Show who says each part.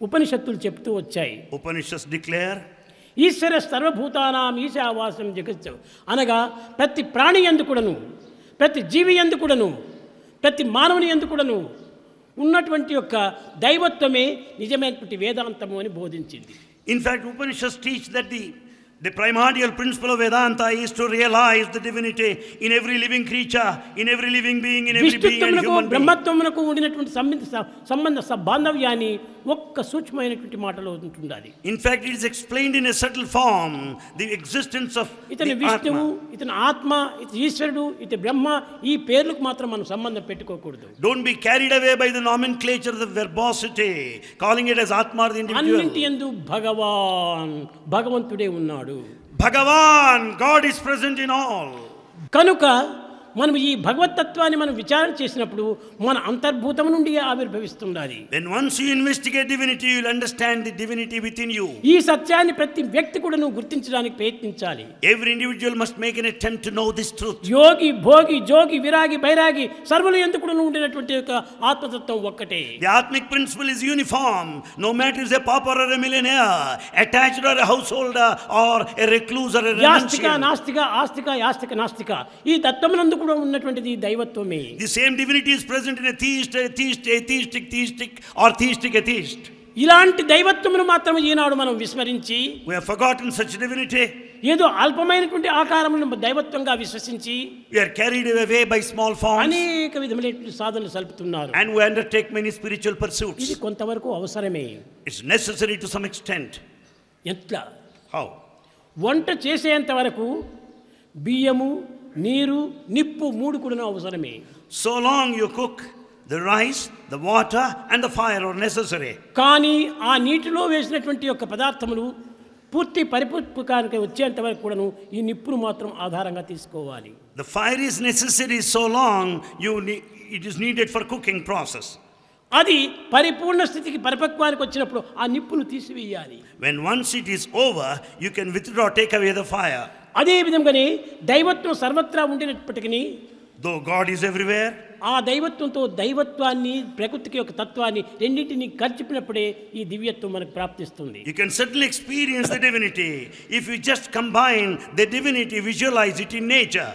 Speaker 1: ఉపనిషత్తులు చెప్తూ వచ్చాయి.
Speaker 2: Upanishads declare,
Speaker 1: ఈశ్వర సర్వభూతానాం ఈశావాసం జగత్ అనగా ప్రతి ప్రాణి యందు కూడాను, ప్రతి జీవి యందు కూడాను, ప్రతి మానవుని యందు కూడాను ఉన్నటువంటి యొక్క దైవత్వమే నిజమైనటువంటి వేదాంతము అని బోధించింది.
Speaker 2: in fact, Upanishads teach that the primordial principle of Vedanta is to realize the divinity in every living creature, in every living being, in every being and human being.
Speaker 1: బ్రహ్మత్వమునకు ఉండినటువంటి సంబంధ బాంధవ్యాన్ని ఒక్క సూక్ష్మమైనటువంటి మాటలో ఉంటుండాలి.
Speaker 2: In fact, it is explained in a subtle form the existence of
Speaker 1: ఇతని విష్ణువు, ఇతని ఆత్మ, ఇతని ఈశ్వరుడు, ఇతని బ్రహ్మ, ఈ పేర్లకు మాత్రం మనం సంబంధం పెట్టుకోకూడదు.
Speaker 2: Don't be carried away by the nomenclature, the verbosity, calling it as Atma, the individual.
Speaker 1: అన్నింటి యందు భగవంతుడే ఉన్నాడు.
Speaker 2: Bhagavan, God is present in all.
Speaker 1: కనుక మనం ఈ భగవతత్వాన్ని మనం విచారణ చేసినప్పుడు మన అంతర్భూతం నుండి ఆవిర్భవిస్తుండాలి.
Speaker 2: When once you investigate divinity, you will understand the divinity within you.
Speaker 1: ఈ సత్యాన్ని ప్రతి వ్యక్తి కూడా నువ్వు గుర్తించడానికి ప్రయత్నించాలి.
Speaker 2: Every individual must make an attempt to know this truth.
Speaker 1: యోగి, భోగి, జోగి, విరాగి, బైరాగి సర్వులు ఎందుకు కూడా ఉండినటువంటి యొక్క ఆత్మతత్వం ఒక్కటే.
Speaker 2: The Atmic principle is uniform. No matter if a pauper or a millionaire, attached or a householder or a recluse or a
Speaker 1: Yastika,
Speaker 2: renunciant.
Speaker 1: నాస్తిక, ఆస్తిక, యాస్తిక, నాస్తిక ఈ తత్వమునందు కూడా ఉన్నటువంటిది దైవత్వమే.
Speaker 2: The same divinity is present in a theist, atheistic or theistic atheist.
Speaker 1: ఇలాంటి దైవత్వమును మాత్రం ఈనాడు మనం విస్మరించి
Speaker 2: We have forgotten such divinity.
Speaker 1: ఏదో అల్పమైనటువంటి ఆకారములను దైవత్వంగా విశ్వసించి
Speaker 2: We are carried away by small forms.
Speaker 1: అనేక విధములైన సాధనలు సల్పుతున్నారు.
Speaker 2: And we undertake many spiritual pursuits.
Speaker 1: ఇది కొంతవరకు అవసరమే.
Speaker 2: It's necessary to some extent.
Speaker 1: ఎట్లా?
Speaker 2: How?
Speaker 1: వంట చేసేంత వరకు బియ్యము, నీరు, నిప్పు మూడు కూడా అవసరమే.
Speaker 2: So long you cook, the rice, the water and the fire are necessary.
Speaker 1: కానీ ఆ నీటిలో వేసినటువంటి యొక్క పదార్థములు పూర్తి పరిపూర్ణానికి వచ్చేంత వరకు కూడాను ఈ నిప్పును మాత్రం ఆధారంగా తీసుకోవాలి.
Speaker 2: The fire is necessary so long it is needed for cooking process.
Speaker 1: అది పరిపూర్ణ స్థితికి పరిపక్వానికి వచ్చినప్పుడు ఆ నిప్పును తీసివేయాలి.
Speaker 2: When once it is over, you can withdraw, take away the fire.
Speaker 1: అదే విధంగానే దైవత్వం సర్వత్రా ఉండినప్పటికీ
Speaker 2: Though God is everywhere,
Speaker 1: ఆ దైవత్వంతో దైవత్వాన్ని, ప్రకృతికి యొక్క తత్వాన్ని రెండింటిని కలిపినప్పుడే ఈ దివ్యత్వం మనకు ప్రాప్తిస్తుంది.
Speaker 2: you can certainly experience the divinity if you just combine the divinity, visualize it in nature.